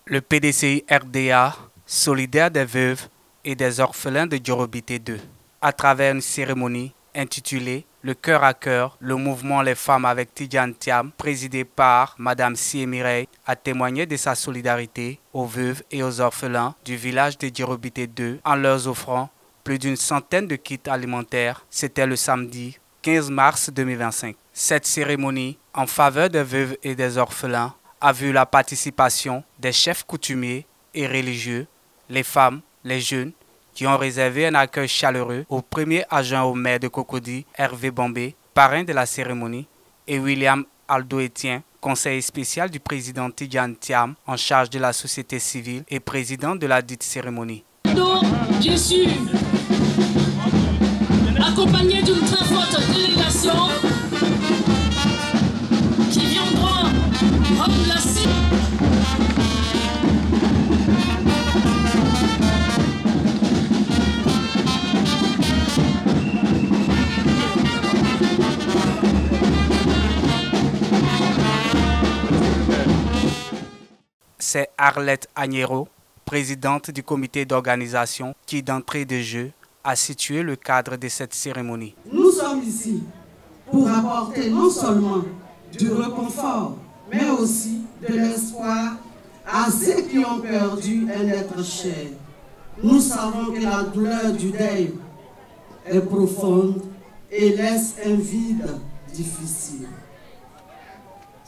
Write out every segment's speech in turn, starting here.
Le PDCI RDA, solidaire des veuves et des orphelins de Djorobité II, à travers une cérémonie intitulée Le cœur à cœur, le mouvement Les Femmes avec Tidjane Thiam, présidé par Madame Sie Mireille, a témoigné de sa solidarité aux veuves et aux orphelins du village de Djorobité II en leur offrant plus d'une centaine de kits alimentaires. C'était le samedi 15 mars 2025. Cette cérémonie en faveur des veuves et des orphelins a vu la participation des chefs coutumiers et religieux, les femmes, les jeunes, qui ont réservé un accueil chaleureux au premier adjoint au maire de Cocody, Hervé Bombé, parrain de la cérémonie, et William Aldo Etienne, conseiller spécial du président Tidjane Thiam en charge de la société civile et président de la dite cérémonie. Je suis accompagné d'une très forte délégation qui viendra rendre la cible. C'est Arlette Agnero, présidente du comité d'organisation, qui d'entrée de jeu a situé le cadre de cette cérémonie. Nous sommes ici pour apporter non seulement du réconfort, mais aussi de l'espoir à ceux qui ont perdu un être cher. Nous savons que la douleur du deuil est profonde et laisse un vide difficile.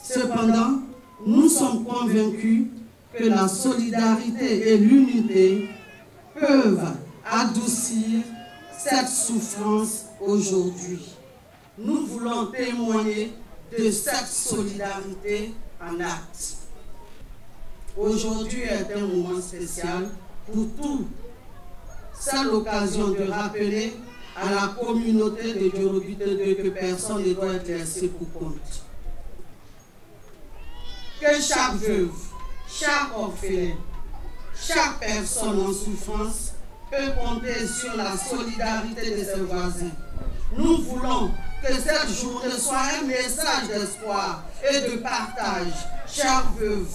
Cependant, nous sommes convaincus que la solidarité et l'unité peuvent adoucir cette souffrance aujourd'hui. Nous voulons témoigner de cette solidarité en acte. Aujourd'hui est un moment spécial pour tous. C'est l'occasion de rappeler à la communauté de Djorobité II que personne ne doit être laissé pour compte. Que chaque veuve, chaque orphelin, chaque personne en souffrance peut compter sur la solidarité de ses voisins. Nous voulons que cette journée soit un message d'espoir et de partage. Chères veuves,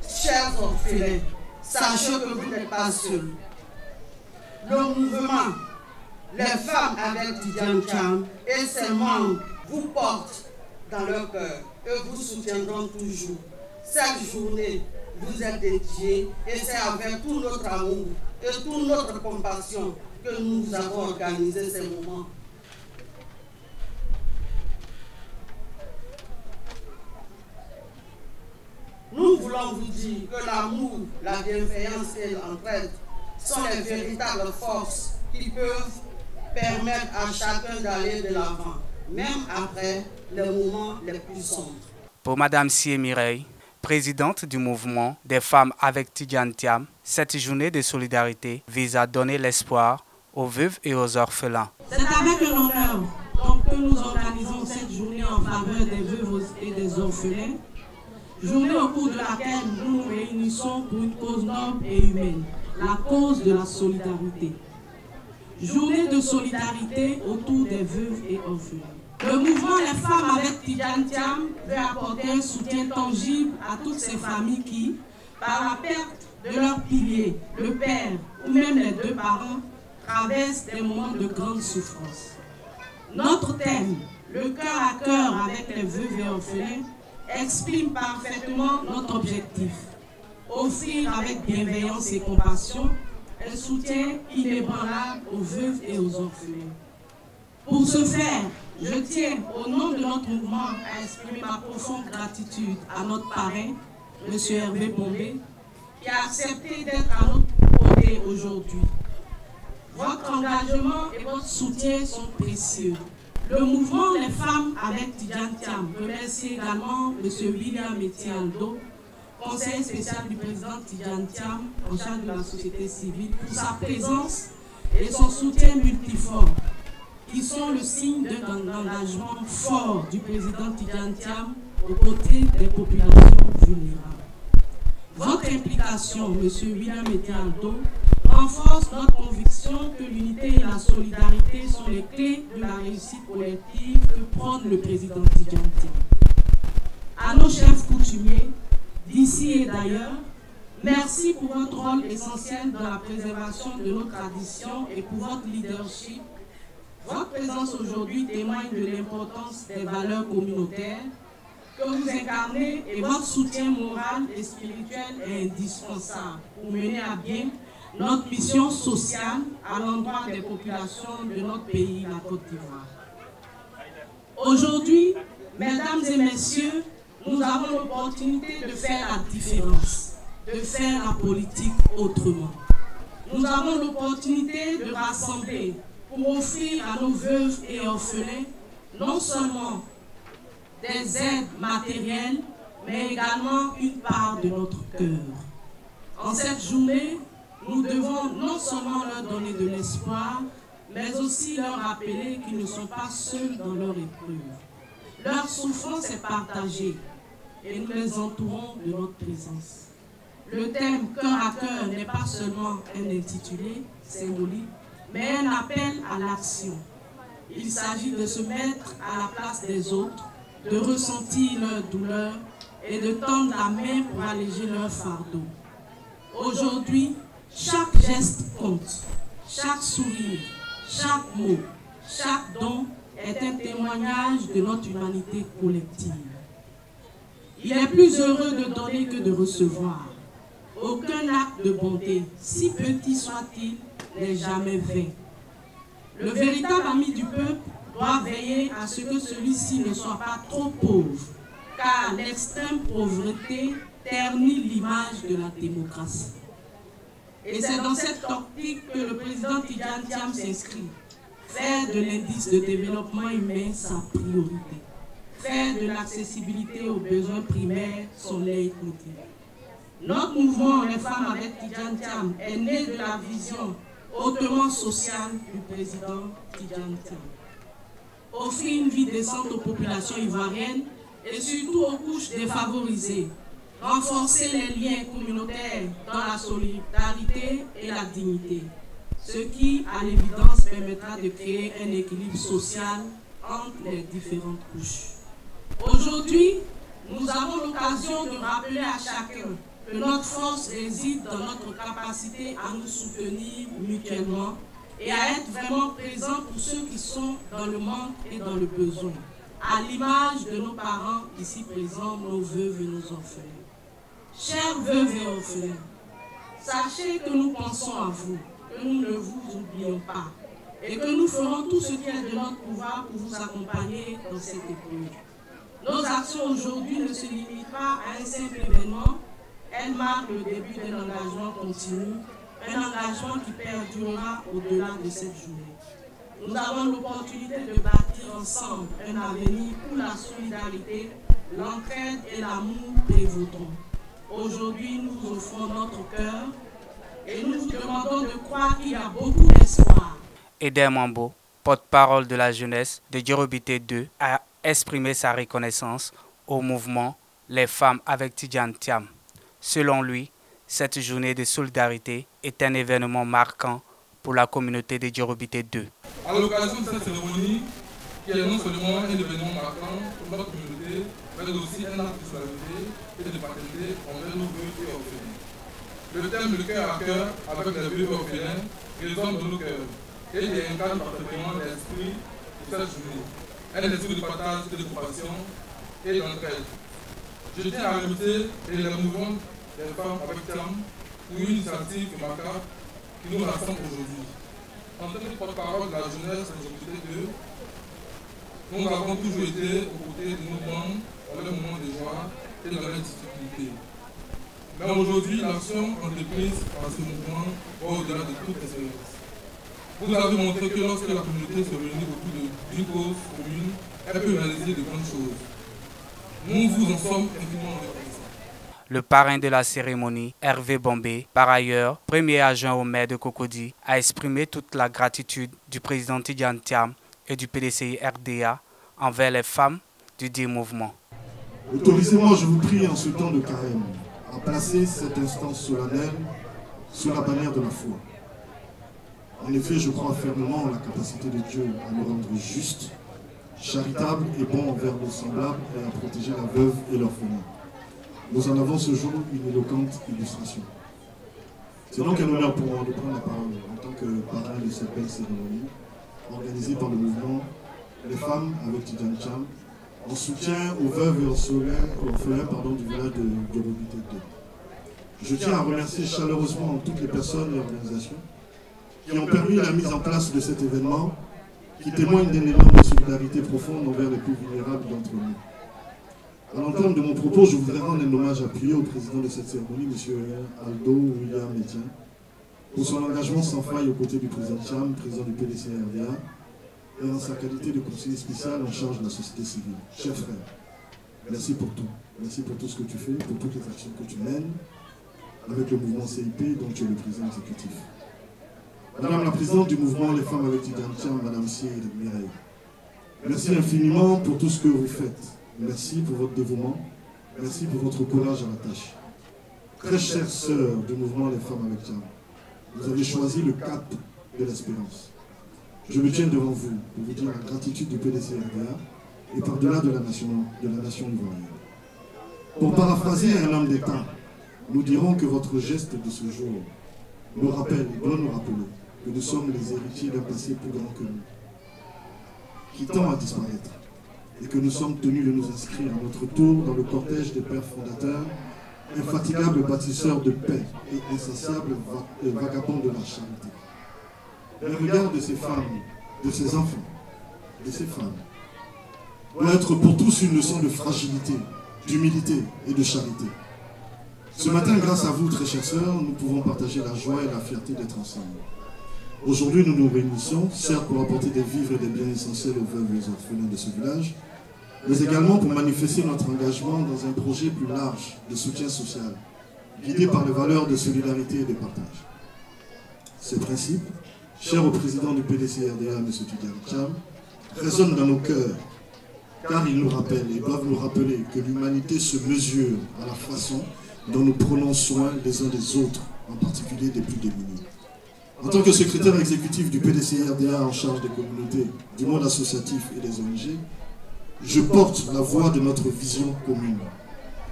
chers orphelins, sachez que vous n'êtes pas seuls. Le mouvement Les Femmes avec Tidjane Thiam et ses membres vous portent dans leur cœur et vous soutiendront toujours. Cette journée vous est dédiée et c'est avec tout notre amour et toute notre compassion que nous avons organisé ces moments. Nous voulons vous dire que l'amour, la bienveillance et l'entraide sont les véritables forces qui peuvent permettre à chacun d'aller de l'avant, même après les moments les plus sombres. Pour Madame Sie Mireille, présidente du mouvement des femmes avec Tidjane Thiam, cette journée de solidarité vise à donner l'espoir aux veuves et aux orphelins. C'est avec un honneur que nous organisons cette journée en faveur des veuves et des orphelins, journée au cours de laquelle nous nous réunissons pour une cause noble et humaine, la cause de la solidarité. Journée de solidarité autour des veuves et orphelins. Le mouvement Les Femmes avec Tidjane Thiam veut apporter un soutien tangible à toutes ces familles qui, par la perte de leur pilier, le père ou même les deux parents, traversent des moments de grande souffrance. Notre thème, le cœur à cœur avec les veuves et orphelins, exprime parfaitement notre objectif. Offrir avec bienveillance et compassion un soutien inébranlable aux veuves et aux orphelins. Pour ce faire, je tiens, au nom de notre mouvement, à exprimer ma profonde gratitude à notre parrain, M. Hervé Bombé, qui a accepté d'être à notre côté aujourd'hui. Votre engagement et votre soutien sont précieux. Le mouvement Les Femmes avec Tidjane Thiam remercie également M. William Aldo, conseiller spécial du président Tidjane Thiam en charge de la société civile, pour sa présence et son soutien multiforme, qui sont le signe d'un engagement fort du président Tidjane Thiam aux côtés des populations vulnérables. Votre implication, M. William Aldo, renforce notre conviction que l'unité et la solidarité sont les clés de la réussite collective que prône le président Tidjane Thiam. À nos chefs coutumiers, d'ici et d'ailleurs, Merci pour votre rôle essentiel dans la préservation de nos traditions et pour votre leadership. Votre présence aujourd'hui témoigne de l'importance des valeurs communautaires que vous incarnez et votre soutien moral et spirituel est indispensable pour mener à bien notre mission sociale à l'endroit des populations de notre pays, la Côte d'Ivoire. Aujourd'hui, mesdames et messieurs, nous avons l'opportunité de faire la différence, de faire la politique autrement. Nous avons l'opportunité de rassembler pour offrir à nos veuves et orphelins non seulement des aides matérielles, mais également une part de notre cœur. En cette journée, nous devons non seulement leur donner de l'espoir, mais aussi leur rappeler qu'ils ne sont pas seuls dans leur épreuve. Leur souffrance est partagée et nous les entourons de notre présence. Le thème « Cœur à cœur » n'est pas seulement un intitulé symbolique, mais un appel à l'action. Il s'agit de se mettre à la place des autres, de ressentir leur douleur et de tendre la main pour alléger leur fardeau. Aujourd'hui, chaque geste compte, chaque sourire, chaque mot, chaque don est un témoignage de notre humanité collective. Il est plus heureux de donner que de recevoir. Aucun acte de bonté, si petit soit-il, n'est jamais vain. Le véritable ami du peuple doit veiller à ce que celui-ci ne soit pas trop pauvre, car l'extrême pauvreté ternit l'image de la démocratie. Et c'est dans cette optique que le président Tidjane Thiam s'inscrit. Faire de l'indice de développement humain sa priorité. Faire de l'accessibilité aux besoins primaires son leitmotiv. Notre mouvement Les femmes avec Tidjane Thiam est né de la vision hautement sociale du président Tidjane Thiam. Offrir une vie décente aux populations ivoiriennes et surtout aux couches défavorisées. Renforcer les liens communautaires dans la solidarité et la dignité. Ce qui, à l'évidence, permettra de créer un équilibre social entre les différentes couches. Aujourd'hui, nous avons l'occasion de rappeler à chacun que notre force réside dans notre capacité à nous soutenir mutuellement et à être vraiment présents pour ceux qui sont dans le manque et dans le besoin, à l'image de nos parents ici présents, nos veuves et nos orphelins. Chers veuves et orphelins, sachez que nous pensons à vous, que nous ne vous oublions pas et que nous ferons tout ce qui est de notre pouvoir pour vous accompagner dans cette épreuve. Nos actions aujourd'hui ne se limitent pas à un simple événement, elles marquent le début d'un engagement continu, un engagement qui perdurera au-delà de cette journée. Nous avons l'opportunité de bâtir ensemble un avenir où la solidarité, l'entraide et l'amour prévaudront. Aujourd'hui, nous vous offrons notre cœur et nous vous demandons de croire qu'il y a beaucoup d'espoir. Eder Mambo, porte-parole de la jeunesse de Djorobité 2, a exprimé sa reconnaissance au mouvement Les femmes avec Tidjane Thiam. Selon lui, cette journée de solidarité est un événement marquant pour la communauté de Djorobité 2. À l'occasion de cette cérémonie, qui est non seulement un événement marquant pour notre communauté, mais aussi un acte de solidarité et de fraternité envers nos vœux et orphelins. Le thème Le cœur à cœur avec les vœux et orphelins résonne dans nos cœurs et il incarne parfaitement l'esprit de cette journée, un esprit de partage et de compassion et d'entraide. Je tiens à remercier les mouvements des femmes avec Thiam pour une initiative remarquable qui nous rassemble aujourd'hui. En tant que porte-parole de la jeunesse de Djorobité 2, nous avons toujours été aux côtés de nos membres dans les moments de joie et dans les difficultés. Mais aujourd'hui, l'action entreprise par ce mouvement va au-delà de toute espérance. Vous avez montré que lorsque la communauté se réunit autour d'une cause commune, elle peut réaliser de grandes choses. Nous vous en sommes infiniment reconnaissants. Le parrain de la cérémonie, Hervé Bombé, par ailleurs, premier adjoint au maire de Cocody, a exprimé toute la gratitude du président Tidjane Thiam et du PDCI RDA envers les femmes du dit mouvement. Autorisez-moi, je vous prie, en ce temps de carême, à placer cette instance solennelle sous la bannière de la foi. En effet, je crois fermement en la capacité de Dieu à nous rendre justes, charitables et bons envers nos semblables et à protéger la veuve et l'orphelin. nous en avons ce jour une éloquente illustration. C'est donc un honneur pour moi de prendre la parole en tant que parrain de cette belle cérémonie organisée par le mouvement Les Femmes avec Tidjane Thiam en soutien aux veuves et orphelins du village de Djorobité 2. Je tiens à remercier chaleureusement toutes les personnes et organisations qui ont permis la mise en place de cet événement qui témoigne d'un élan de solidarité profonde envers les plus vulnérables d'entre nous. À l'entame de mon propos, je voudrais rendre un hommage appuyé au président de cette cérémonie, M. Aldo William Etienne, pour son engagement sans faille aux côtés du président Thiam, président du PDC-RDA, et en sa qualité de conseiller spécial en charge de la société civile. Chers frères, merci pour tout. Merci pour tout ce que tu fais, pour toutes les actions que tu mènes avec le mouvement CIP, dont tu es le président exécutif. Madame la présidente du mouvement Les Femmes avec Tidjane Thiam, Madame Cyr Mireille, merci infiniment pour tout ce que vous faites. Merci pour votre dévouement. Merci pour votre courage à la tâche. Très chères sœurs du mouvement Les Femmes avec Thiam, vous avez choisi le cap de l'espérance. Je me tiens devant vous pour vous dire la gratitude du PDC-RDA et par-delà de la nation ivoirienne. Pour paraphraser un homme d'État, nous dirons que votre geste de ce jour nous rappelle et doit nous rappeler que nous sommes les héritiers d'un passé plus grand que nous, qui tend à disparaître, et que nous sommes tenus de nous inscrire à notre tour dans le cortège des pères fondateurs, infatigables bâtisseurs de paix et insatiables vagabonds de la charité. Le regard de ces femmes, de ces enfants, de ces femmes, doit être pour tous une leçon de fragilité, d'humilité et de charité. Ce matin, grâce à vous, très chères sœurs, nous pouvons partager la joie et la fierté d'être ensemble. Aujourd'hui, nous nous réunissons, certes pour apporter des vivres et des biens essentiels aux veuves et aux orphelins de ce village, mais également pour manifester notre engagement dans un projet plus large de soutien social, guidé par les valeurs de solidarité et de partage. Ces principes, chers au président du PDC-RDA, M. Tidjane Thiam, résonnent dans nos cœurs, car ils nous rappellent et doivent nous rappeler que l'humanité se mesure à la façon dont nous prenons soin les uns des autres, en particulier des plus démunis. En tant que secrétaire exécutif du PDC-RDA en charge des communautés, du monde associatif et des ONG, je porte la voix de notre vision commune,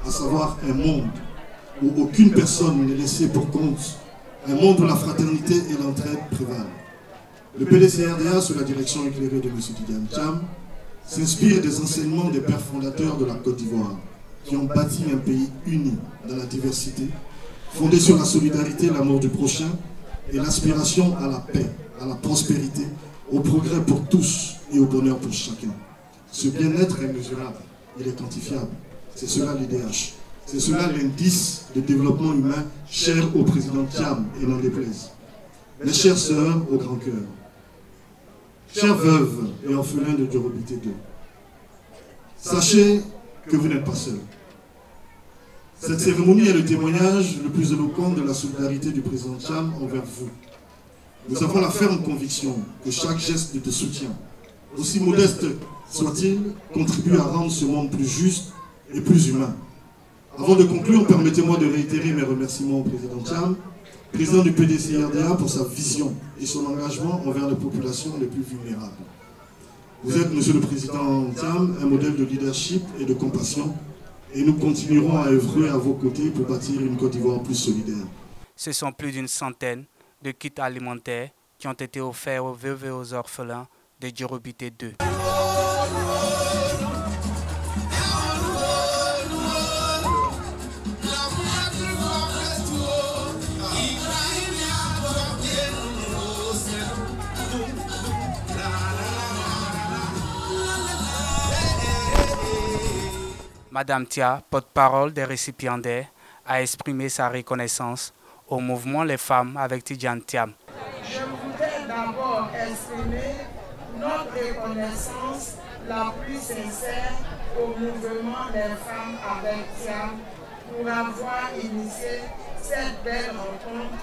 à savoir un monde où aucune personne n'est laissée pour compte, un monde où la fraternité et l'entraide prévalent. Le PDC-RDA, sous la direction éclairée de M. Tidjane Thiam, s'inspire des enseignements des pères fondateurs de la Côte d'Ivoire, qui ont bâti un pays uni dans la diversité, fondé sur la solidarité, l'amour du prochain et l'aspiration à la paix, à la prospérité, au progrès pour tous et au bonheur pour chacun. Ce bien-être est mesurable, il est quantifiable. C'est cela l'IDH. C'est cela l'indice de développement humain cher au président Thiam et n'en déplaise. Mes chères sœurs au grand cœur, chères veuves et orphelins de Djorobité 2, sachez que vous n'êtes pas seuls. Cette cérémonie est le témoignage le plus éloquent de la solidarité du président Thiam envers vous. Nous avons la ferme conviction que chaque geste de soutien, aussi modeste soit-il, contribue à rendre ce monde plus juste et plus humain. Avant de conclure, permettez-moi de réitérer mes remerciements au président Thiam, président du PDC-RDA, pour sa vision et son engagement envers les populations les plus vulnérables. Vous êtes, monsieur le président Thiam, un modèle de leadership et de compassion, et nous continuerons à œuvrer à vos côtés pour bâtir une Côte d'Ivoire plus solidaire. Ce sont plus d'une centaine de kits alimentaires qui ont été offerts aux veuves et aux orphelins de Djorobité 2. Madame Tia, porte-parole des récipiendaires, a exprimé sa reconnaissance au mouvement Les Femmes avec Tidjane Thiam. Je voudrais d'abord exprimer notre reconnaissance la plus sincère au mouvement Les Femmes avec Thiam pour avoir initié cette belle rencontre,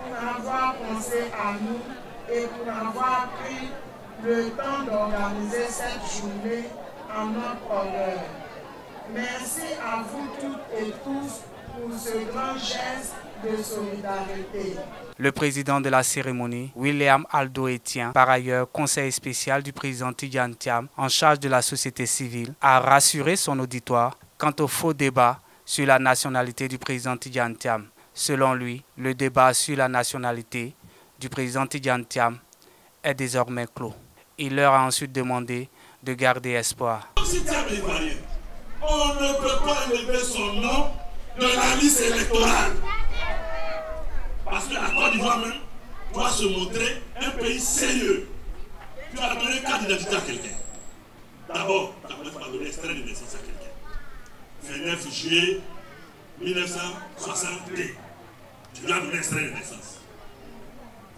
pour avoir pensé à nous et pour avoir pris le temps d'organiser cette journée en notre honneur. Merci à vous toutes et tous pour ce grand geste de solidarité. Le président de la cérémonie, William Aldo Etienne, par ailleurs conseiller spécial du président Tidjane Thiam en charge de la société civile, a rassuré son auditoire quant au faux débat sur la nationalité du président Tidjane Thiam. Selon lui, le débat sur la nationalité du président Tidjane Thiam est désormais clos. Il leur a ensuite demandé de garder espoir. Si Thiam est ivoirien, on ne peut pas enlever son nom de la liste électorale. Parce que la Côte d'Ivoire même doit se montrer un pays sérieux. Tu as donné carte d'identité à quelqu'un. D'abord, tu as donné extrait de naissance à quelqu'un. 29 juillet 1962. Tu lui as donné extrait de naissance.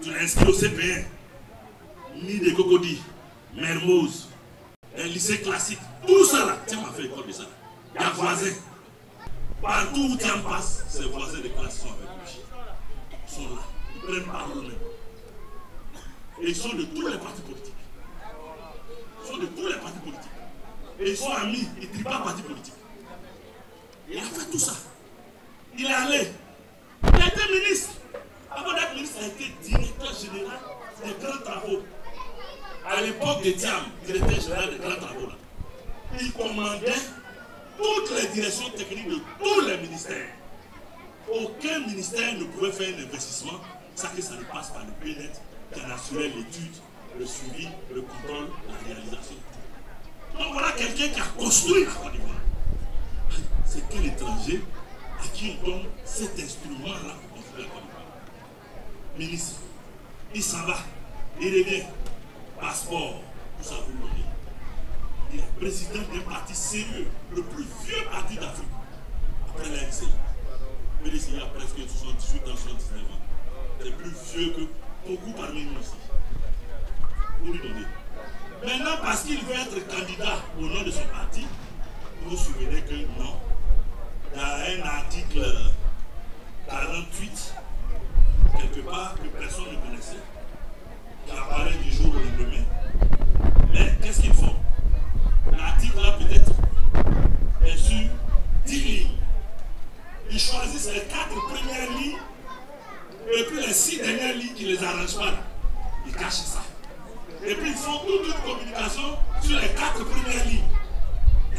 Tu l'as inscrit au CPN. Ni de Cocody, Mermoz, un lycée classique. Tout ça là, Thiam a fait l'école de ça. Il y a voisins. Partout où Thiam passe, ses voisins de classe sont avec lui. Ils sont là. Ils prennent parole eux-mêmes. Et ils sont de tous les partis politiques. Ils sont de tous les partis politiques. Et ils sont amis, ils ne trient pas partis politiques. Il a fait tout ça. Il est allé. Il a été ministre. Avant d'être ministre, il a été directeur général des grands travaux. À l'époque de Thiam, directeur général des grands travaux, là, il commandait toutes les directions techniques de tous les ministères. Aucun ministère ne pouvait faire un investissement sans que ça ne passe par le PNET qui en assurait l'étude, le suivi, le contrôle, la réalisation. Donc voilà quelqu'un qui a construit la Côte d'Ivoire. C'est quel étranger à qui on donne cet instrument-là pour construire la Côte d'Ivoire? Ministre, il s'en va, il revient. Passeport, tout ça vous le donnez. Il est président d'un parti sérieux, le plus vieux parti d'Afrique, après l'ANC. Le PDCI a presque 78 ans, 79 ans. C'est plus vieux que beaucoup parmi nous aussi. Vous lui donnez. Maintenant, parce qu'il veut être candidat au nom de son parti, vous vous souvenez que non. Il y a un article 48, quelque part, que personne ne connaissait, qui apparaît du jour au lendemain. Mais qu'est-ce qu'ils font? L'article là peut-être est sur 10 lignes. Ils choisissent les 4 premières lignes et puis les 6 dernières lignes qui ne les arrangent pas. Ils cachent ça. Et puis ils font toute une communication sur les 4 premières lignes.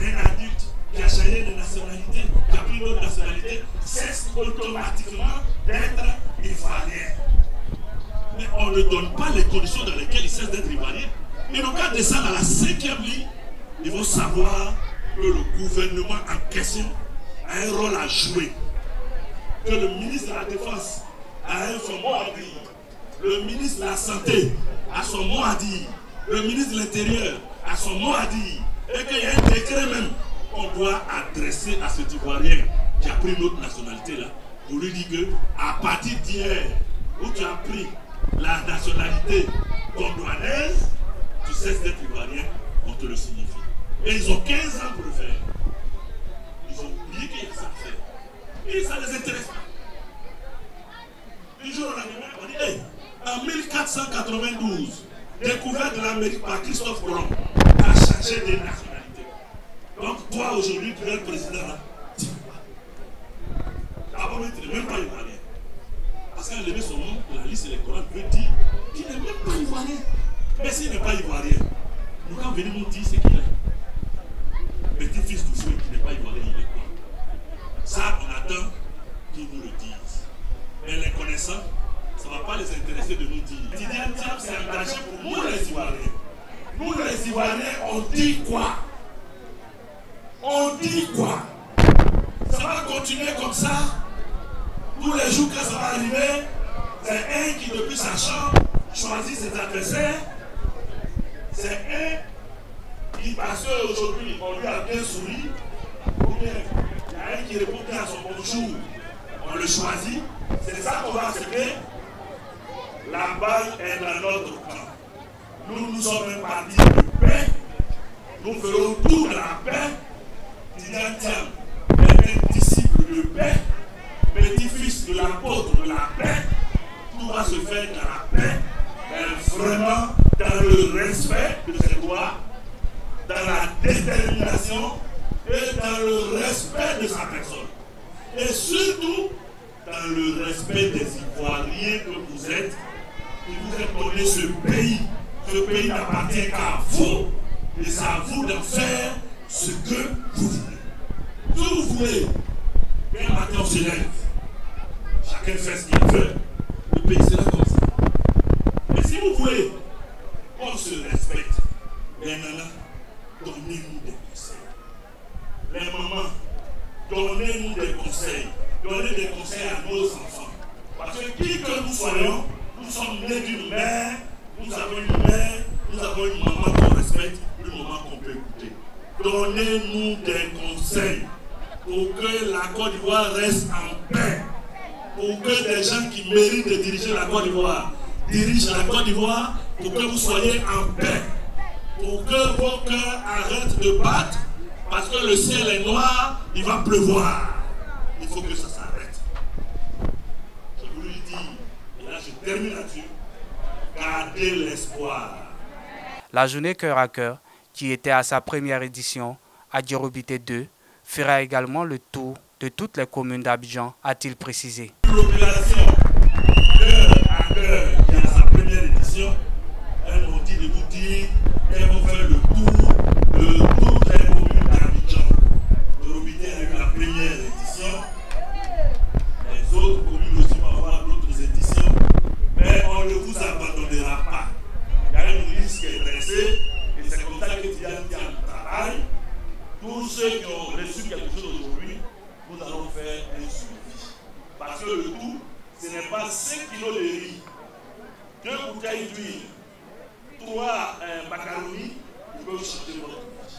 Un adulte qui a changé de nationalité, qui a pris une autre nationalité, cesse automatiquement d'être ivoirien. Mais on ne donne pas les conditions dans lesquelles ils cessent d'être ivoiriens. Et donc, quand descend à la 5e ligne, ils vont savoir que le gouvernement en question a un rôle à jouer. Que le ministre de la Défense a son mot à dire. Le ministre de la Santé a son mot à dire. Le ministre de l'Intérieur a son mot à dire. Et qu'il y a un décret même qu'on doit adresser à cet Ivoirien qui a pris notre nationalité là. Pour lui dire que, à partir d'hier, où tu as pris la nationalité gondouanaise, tu cesses d'être ivoirien, on te le signifie. Et ils ont 15 ans pour le faire. Ils ont oublié qu'il y a ça à faire. Et ça ne les intéresse pas. Un jour, on a dit, hey, en 1492, découverte de l'Amérique par Christophe Colomb, a changé de nationalité. Donc toi, aujourd'hui, tu es le président là. D'abord, tu n'es même pas ivoirien. Parce qu'à lever son nom, la liste électorale veut dire qu'il n'est même pas ivoirien. Mais s'il n'est pas ivoirien, nous quand venir nous dire c'est qu'il est. Petit-fils du feu qui n'est pas ivoirien, il est quoi? Ça, on attend qu'ils nous le disent. Mais les connaissants, ça ne va pas les intéresser de nous dire. Tidjane Thiam s'est engagé pour nous les Ivoiriens. Nous les Ivoiriens, on dit quoi? On dit quoi? Ça va continuer comme ça? Tous les jours que ça va arriver, c'est un qui depuis sa chambre choisit ses adversaires. C'est un qui, parce qu'aujourd'hui on lui a bien souri, ou bien il y a un qui répond bien à son bonjour, on le choisit. C'est ça qu'on va accepter. La balle est dans notre camp. Nous sommes un parti de paix. Nous ferons tout de la paix. Tidjane Thiam est un disciple de paix. Petit-fils de l'apôtre de la paix, tout va se faire dans la paix, mais vraiment dans le respect de ses droits, dans la détermination et dans le respect de sa personne. Et surtout, dans le respect des Ivoiriens que vous êtes, qui vous êtes donné ce pays. Ce pays n'appartient qu'à vous, et c'est à vous d'en faire ce que vous voulez. Si vous voulez Un matin, on se lève. Chacun fait ce qu'il veut. Le pays sera comme ça. Mais si vous voulez qu'on se respecte, les nanas, donnez-nous des conseils. Les mamans, donnez-nous des conseils. Donnez des conseils à nos enfants. Parce que qui que nous soyons, nous sommes nés d'une mère, nous avons une mère, nous avons une maman qu'on respecte, une maman qu'on peut écouter. Donnez-nous des conseils pour que la Côte d'Ivoire reste en paix. Pour que des gens qui méritent de diriger la Côte d'Ivoire dirigent la Côte d'Ivoire, pour que vous soyez en paix. Pour que vos cœurs arrêtent de battre, parce que le ciel est noir, il va pleuvoir. Il faut que ça s'arrête. Je vous le dis, et là je termine là-dessus, gardez l'espoir. La journée Cœur à Cœur, qui était à sa première édition à Djorobité 2, fera également le tour de toutes les communes d'Abidjan, a-t-il précisé. L'opération Cœur à Cœur, qui est à sa première édition, elles m'ont dit de vous dire qu'elles vont faire le tour de toutes les communes d'Abidjan. Djorobité a eu la première édition. Les autres communes aussi vont avoir d'autres éditions. Mais on ne vous abandonnera pas. Il y a une liste qui est dressée. Et c'est comme ça que Tidiane Thiam travaille. Tous ceux qui ont reçu quelque chose aujourd'hui, nous allons faire un suivi. Parce que le tout, ce n'est pas 5 kilos de riz, 2 bouteilles d'huile, 3 macaronis qui peuvent changer votre vie.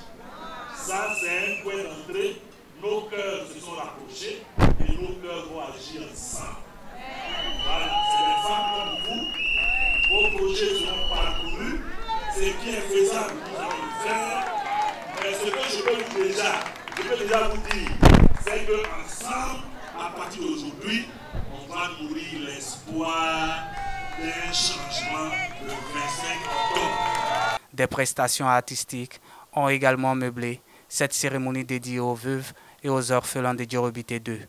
Ça, c'est un point d'entrée. Nos cœurs se sont rapprochés et nos cœurs vont agir ensemble. Voilà, c'est des femmes comme vous. Vos projets seront parcourus. Ce qui est faisable, nous allons le faire. Mais ce que je peux déjà vous dire, c'est qu'ensemble, à partir d'aujourd'hui, on va nourrir l'espoir d'un changement le 25 octobre. Des prestations artistiques ont également meublé cette cérémonie dédiée aux veuves et aux orphelins de Djorobité 2.